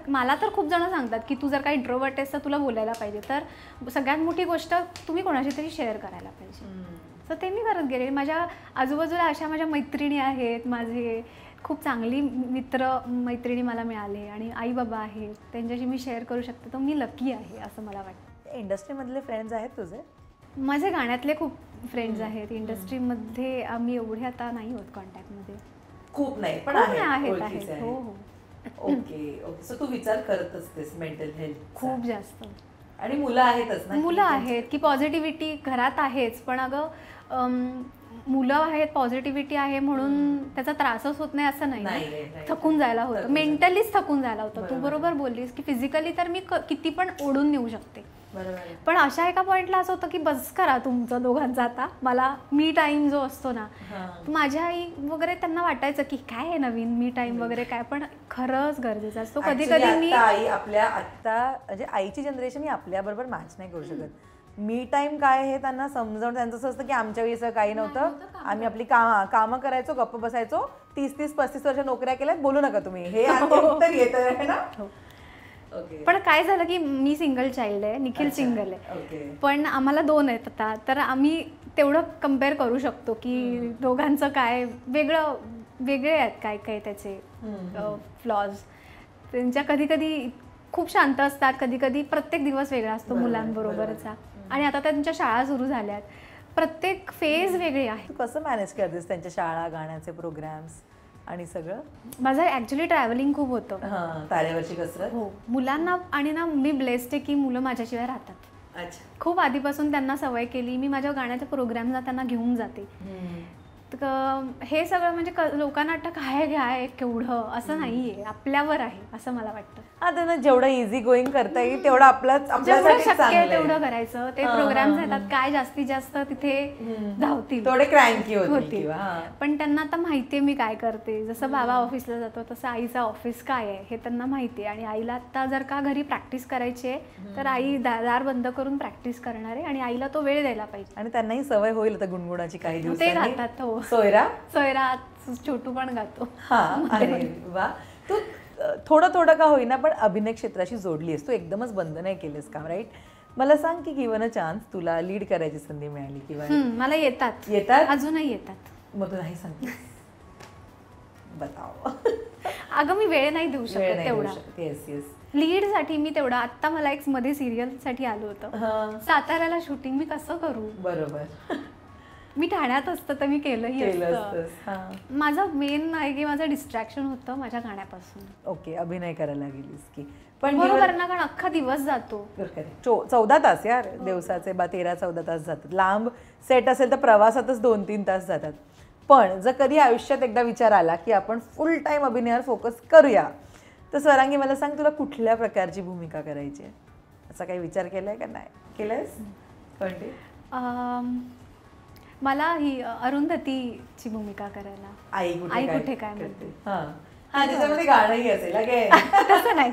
मला तर खूप जण सांगतात की तू जर काही इंट्रोवर्ट आहेस तर तुला बोलायला पाहिजे. तर सगळ्यात मोठी गोष्ट तुम्ही कोणाशी तरी शेअर करायला पाहिजे. तर ते मी करत गेले. माझ्या आजूबाजूला अशा माझ्या मैत्रिणी आहेत, माझे खूप चांगली मैत्रिणी मला मिळाले आणि आई बाबा आहेत, त्यांच्याशी मी शेअर करू शकते. तर मी लकी आहे असं मला वाटतं. इंडस्ट्रीमधले फ्रेंड्स आहेत तुझे? माझे गाण्यातले खूप फ्रेंड्स आहेत. इंडस्ट्रीमध्ये आम्ही एवढे आता नाही होत कॉन्टॅक्टमध्ये. खूप नाही पण आहेत. हो हो. ओके. सो तू विचार करत असतेस मेंटल हेल्थ खूप जास्त. आणि मुलं आहेतच ना, मुलं आहेत की पॉझिटिव्हिटी घरात आहेच, पण अगं मुलं आहेत, पॉझिटिव्हिटी आहे म्हणून त्याचा त्रासच होत नाही असं नाही. थकून जायला होतं, मेंटलीच थकून जायला होतं. तू बरोबर बोललीस की फिजिकली तर मी किती पण ओढून नेऊ शकते, पण अशा एका पॉइंटला असं होतं की बस करा तुमचं दोघांचा, आता मला मी टाइम जो असतो ना, माझ्या आई वगैरे त्यांना वाटायचं की काय आहे नवीन मी टाइम वगैरे काय, पण खरंच गरजेचा असतो. कधी कधी मी आई आपल्या आता म्हणजे आईची जनरेशन ही आपल्या बरोबर मॅच नाही करू शकत. मी टाइम काय हे त्यांना समजावून, त्यांचं असं असतं की आमच्या वेळी असं काही नव्हतं, आम्ही आपली कामं करायचो, गप्प बसायचो, 30-35 वर्ष नोकऱ्या केल्यात, बोलू नका तुम्ही, हे येतं ना. पण काय झालं की मी सिंगल चाइल्ड आहे, निखिल सिंगल आहे, पण आम्हाला 2 आहेत आता, तर आम्ही तेवढं कम्पेअर करू शकतो की दोघांचं काय वेगळे आहेत काय काय त्याचे फ्लॉज. त्यांच्या कधी कधी खूप शांत असतात, कधी कधी प्रत्येक दिवस वेगळा असतो मुलांबरोबरचा, आणि आता त्यांच्या शाळा सुरू झाल्यात, प्रत्येक फेज वेगळी आहे. तू कसं मॅनेज करतेस त्यांच्या शाळा, गाण्याचे प्रोग्राम्स आणि सगळं? माझं ॲक्च्युली ट्रॅव्हलिंग खूप होतं, तारेवरची कसरत. हो, मुलांना. आणि ना मी ब्लेस्ड आहे की मुलं माझ्याशिवाय राहतात. खूप आधीपासून त्यांना सवय केली, मी माझ्या गाण्याच्या प्रोग्रामला त्यांना घेऊन जाते. हे सगळं म्हणजे लोकांना वाटतं काय घ्याय केवढं, असं नाहीये, आपल्यावर आहे असं मला वाटतं. त्यांना जेवढं इझी गोईंग करता येईल तेवढं आपल्यासाठी शक्य आहे तेवढं करायचं. ते प्रोग्राम्स येतात, काय जास्तीत जास्त तिथे धावतील, थोडे क्रँकी होतील, पण त्यांना आता माहितीये मी काय करते. जसं बाबा ऑफिसला जातो तसं आईचं ऑफिस काय आहे हे त्यांना माहितीये. आणि आईला आता जर का घरी प्रॅक्टिस करायची आहे तर आई दार बंद करून प्रॅक्टिस करणार आहे, आणि आईला तो वेळ द्यायला पाहिजे. आणि त्यांनाही सवय होईल आता गुणगुणाची काही दिवस. ते गातात. हो, सोयरा छोटू पण गातो. वा. तू थोडं थोडं का होईना पण अभिनय क्षेत्राशी जोडली आहेस, तू एकदमच बंद नाही केलेस काम, राईट? मला सांग की गिव्हन अ चान्स तुला लीड करायची संधी मिळाली किंवा मला येतात अजूनही येतात, मग तू नाही सांगतेस? बताव. अगं मी वेळ नाही देऊ शकत तेवढा. Yes yes. लीड साठी मी तेवढा, आता मला एक मध्ये सिरियल साठी आलो होतं साताऱ्याला शूटिंग, मी कसं करू? बरोबर. मी ठाण्यात असतं तर मी केलंही असतं. माझं मेन आहे की माझं डिस्ट्रॅक्शन होतं माझ्या गाण्यापासून. ओके, अभिनय करायला गेलीस की पण बरोबर ना, कारण अख्खा दिवस जातो. 14 तास यार दिवसाचे, 13-14 तास जातात. लांब सेट असेल तर प्रवासातच 2-3 तास जातात. पण जर कधी आयुष्यात एकदा विचार आला की आपण फुल टाइम अभिनयावर फोकस करूया, तर स्वरांगी मला सांग, तुला कुठल्या प्रकारची भूमिका करायची आहे? असा काही विचार केलाय का? नाही केलायस? मला ही अरुंधतीची भूमिका करायला. आई कुठे काय म्हणते. त्याच्यामध्ये गाणंही असेल.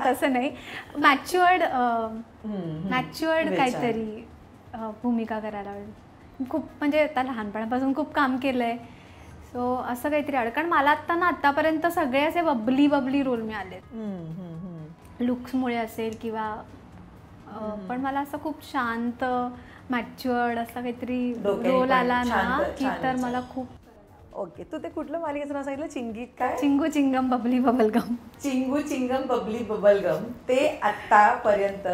तसं नाही मॅच्युअर्ड काहीतरी भूमिका करायला आवडेल. खूप म्हणजे आता लहानपणापासून खूप काम केलंय, सो असं काहीतरी आवडेल. कारण मला आतापर्यंत सगळे असे बबली रोल मिळालेत, लुक्समुळे असेल किंवा पण मला असं खूप शांत मॅच्युअर्ड असा काहीतरी रोल आला ना की तर मला खूप. ओके, तू ते कुठलं मालिकेचं नाव सांगितलं? चिंगी काय? चिंगू चिंगम बबली बबलगम. चिंगू चिंगम बबली बबलगम. ते आतापर्यंत.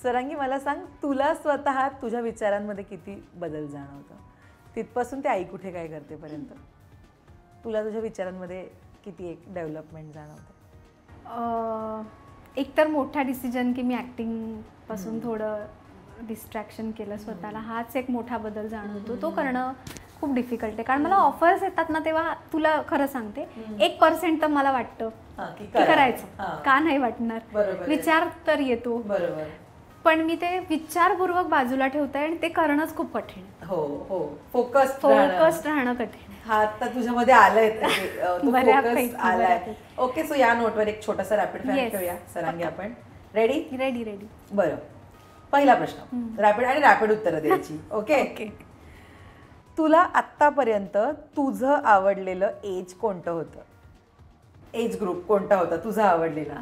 स्वरांगी मला सांग, तुला स्वतः तुझ्या विचारांमध्ये किती बदल जाणवतं? तिथपासून ते आई कुठे काय करते पर्यंत तुला तुझ्या विचारांमध्ये किती एक डेव्हलपमेंट जाणवतं? एक तर मोठा डिसिजन की मी ऍक्टिंग पासून थोडं डिस्ट्रॅक्शन केलं स्वतःला, हाच एक मोठा बदल जाणवतो. तो करणं खूप डिफिकल्ट आहे, कारण मला ऑफर्स येतात ना तेव्हा तुला खरं सांगते 1% तर मला वाटतं की करायचं, का नाही वाटणार, विचार तर येतो, पण मी ते विचारपूर्वक बाजूला ठेवते आणि ते करणंच खूप कठीण आहे. हो, फोकस राहणं कठीण आहे. हा आता तुझ्यामध्ये आलाय. ओके, सो या नोटवर एक छोटासा रॅपिड फायर ठेवूया सरांगी. आपण रेडी? बरं, पहिला प्रश्न रॅपिड आणि रॅपिड उत्तरं द्यायची. ओके. तुला आतापर्यंत तुझं आवडलेलं एज कोणतं होतं? एज ग्रुप कोणता होता तुझा आवडलेला?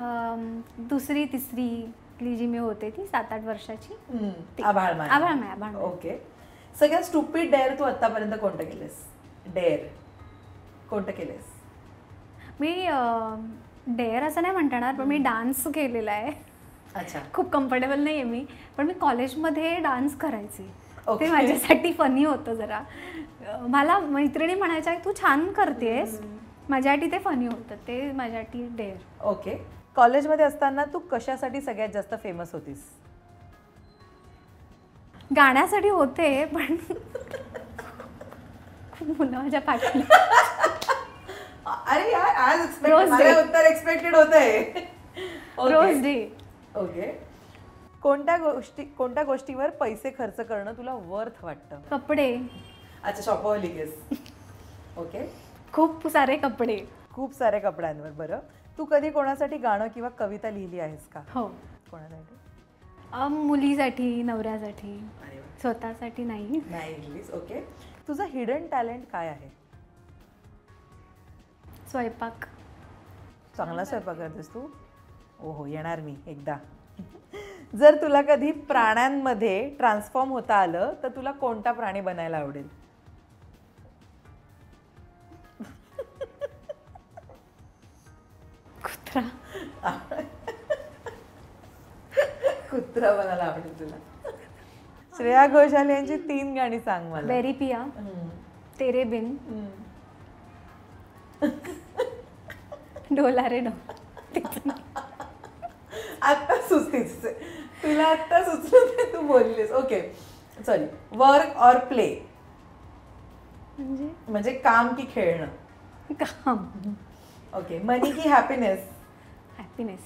2री 3री जी मी होते ती 7-8 वर्षाची. आभाळ. ओके. सगळ्यात स्टुपिड डेअर तू आतापर्यंत कोणतं केलेस? कोणतं केलेस? मी डेअर असं नाही म्हणणार, पण मी डान्स केलेला आहे. अच्छा. खूप कम्फर्टेबल नाही आहे मी, पण मी कॉलेजमध्ये डान्स करायचे. ते माझ्यासाठी फनी होतं जरा. मला मैत्रिणी म्हणायच्या तू छान करतेस, माझ्यासाठी ते फनी होतं, ते माझ्यासाठी डेअर. ओके. कॉलेजमध्ये असताना तू कशासाठी सगळ्यात जास्त फेमस होतीस? गाण्यासाठी होते, पण खूप मुलं माझ्या पाठीला. अरे यार, आज उत्तर एक्सपेक्टेड होतंय. Rose day. ओके. कोणत्या गोष्टीवर पैसे खर्च करणं तुला वर्थ वाटतं? कपडे. अच्छा, शॉपहॉलिक. ओके. खूप सारे कपडे. खूप सारे कपड्यांवर. बरं, तू कधी कोणासाठी गाणं किंवा कविता लिहिली आहेस का? हो. कोणासाठी? मुलीसाठी, नवऱ्यासाठी, स्वतःसाठी नाही लिहिलीस. ओके. तुझं हिडन टॅलेंट काय आहे? स्वयंपाक. चांगला स्वयंपाक करतेस तू? ओहो, येणार मी एकदा. जर तुला कधी प्राण्यांमध्ये ट्रान्सफॉर्म होता आलं तर तुला कोणता प्राणी बनायला आवडेल? कुत्रा. कुत्रा बनायला आवडेल तुला. श्रेया घोषाल यांची 3 गाणी सांग मला. बेरी पिया, तेरे बिन, डोला रे डोला. आता सुचतीच तुला, आता सुचलं तू बोललीस. Okay, sorry. Work or play म्हणजे काम की खेळणं? काम. ओके. मनी की हॅपीनेस? हॅपीनेस.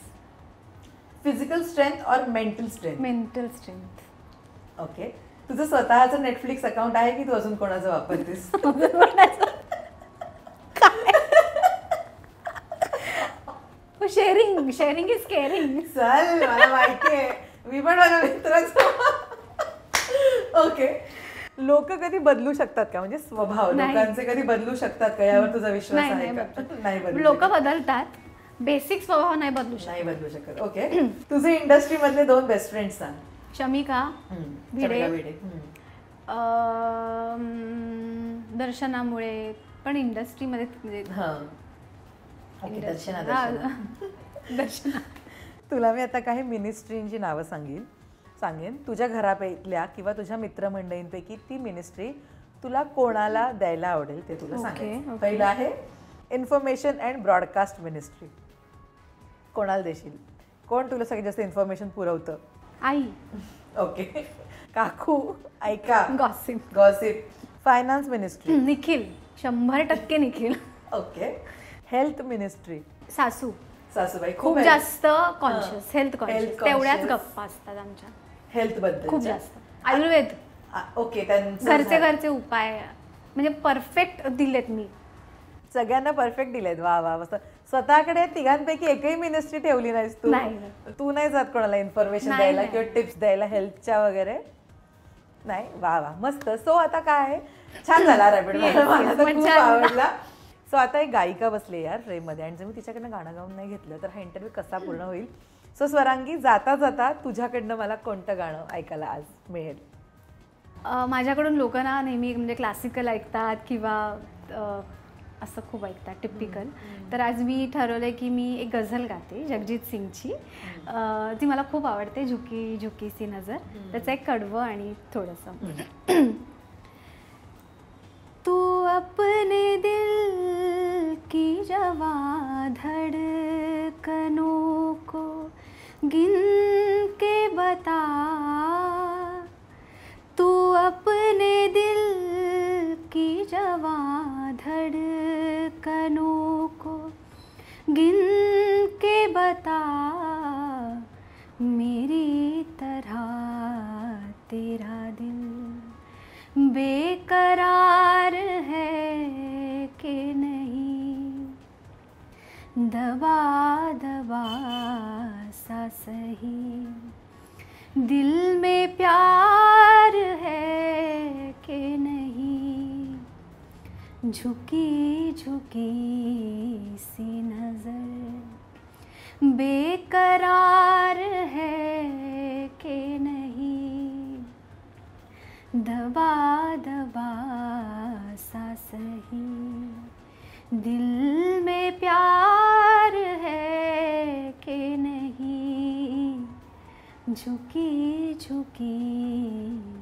फिजिकल स्ट्रेंथ और mental strength? Mental strength. Okay. तुझं स्वतःचं नेटफ्लिक्स अकाउंट आहे की तू अजून कोणाचं वापरतेस? Sharing is caring. चल, मला माहितीये, मी पण माझ्या मित्राचं. ओके. लोक कधी बदलू शकतात का? म्हणजे स्वभाव लोकांचे कधी बदलू शकतात का? यावर तुझा विश्वास आहे का? नाही, लोक बदलतात, बेसिक स्वभाव नाही बदलू शकत. ओके, तुझे इंडस्ट्री मधले 2 बेस्ट फ्रेंड्स सांग. शमिका भिडे, दर्शनामुळे पण इंडस्ट्रीमध्ये दर्शना. तुला मी आता काही मिनिस्ट्रींची नावं सांगेन. तुझ्या घरातल्या किंवा तुझ्या मित्रमंडळींपैकी ती मिनिस्ट्री तुला कोणाला द्यायला आवडेल ते तुला सांगेन. पहिलं आहे इन्फॉर्मेशन अँड ब्रॉडकास्ट मिनिस्ट्री. कोणाला देशील? कोण तुला सगळ्यात जास्त इन्फॉर्मेशन पुरवतं? आई. ओके. काकू ऐका. Gossip. Finance ministry Nikhil, 100% Nikhil. Okay. Health ministry सासूबाई खूप जास्त कॉन्शियस, हेल्थ कॉन्शियस. तेवढ्याच गप्पा असतात आमच्या हेल्थ बद्दल खूप जास्त. आयुर्वेद. ओके. घरचे उपाय म्हणजे परफेक्ट दिलेत मी सगळ्यांना, परफेक्ट दिलेत. वा वा. मस्त. स्वतःकडे तिघांपैकी एकही मिनिस्ट्री ठेवली नाहीस तू? तू नाही जात कोणाला इन्फॉर्मेशन द्यायला किंवा टिप्स द्यायला हेल्थच्या वगैरे? नाही. वा वा, मस्त. सो आता काय, छान झाला रॅपिड, मला खूप आवडला. सो आता एक गायिका बसली यार फ्रेममध्ये आणि जर मी तिच्याकडनं गाणं गाऊन नाही घेतलं तर हा इंटरव्ह्यू कसा पूर्ण होईल. सो स्वरांगी, जाता जाता तुझ्याकडनं मला कोणतं गाणं ऐकायला आज मिळेल? माझ्याकडून लोक ना नेहमी म्हणजे क्लासिकल ऐकतात किंवा असं खूप ऐकतात टिपिकल. तर आज मी ठरवलंय की मी एक गझल गाते जगजीत सिंगची. ती मला खूप आवडते, झुकी झुकी सी नजर. त्याचं एक कडवं आणि थोडंसं. तू अपने दिल की जवां धड़कनों को गिन के बता, तू अपने दिल की जवां धड़कनों को गिन के बता, मेरी तरह तेरा दिल बेकरार है कि नहीं, दबा दबा सा सही दिल में प्यार है कि नहीं, झुकी झुकी सी नजर बेकरार है कि नहीं, दबा दबा सा सही दिल में प्यार है कि नहीं, झुकी झुकी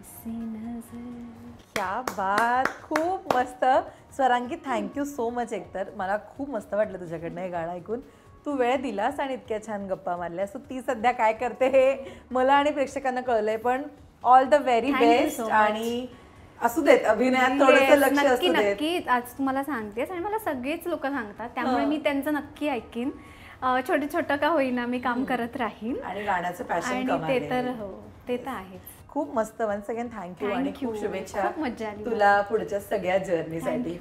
सी नजर. क्या बात, खूप मस्त. Swarangi, thank you so much. एकतर मला खूप मस्त वाटलं तुझ्याकडनं हे गाणं ऐकून. तू वेळ दिलास आणि इतक्या छान गप्पा मारल्या. सो ती सध्या काय करते हे मला आणि प्रेक्षकांना कळलंय, पण ऑल द व्हेरी बेस्ट. आणि असू देत अभिनयात थोडंसं लक्ष असू देत. नक्की आज तुम्हाला सांगतेस आणि मला सगळेच लोक सांगतात, त्यामुळे मी त्यांचं नक्की ऐकीन. छोटे छोटं का होईना मी काम करत राहीन आणि गाण्याचं पॅशन ते तर हो ते तर आहेच. खूप मस्त. वन्स अगेन थँक्यू आणि खूप शुभेच्छा खूप मजा आली तुला पुढच्या सगळ्या जर्नीसाठी.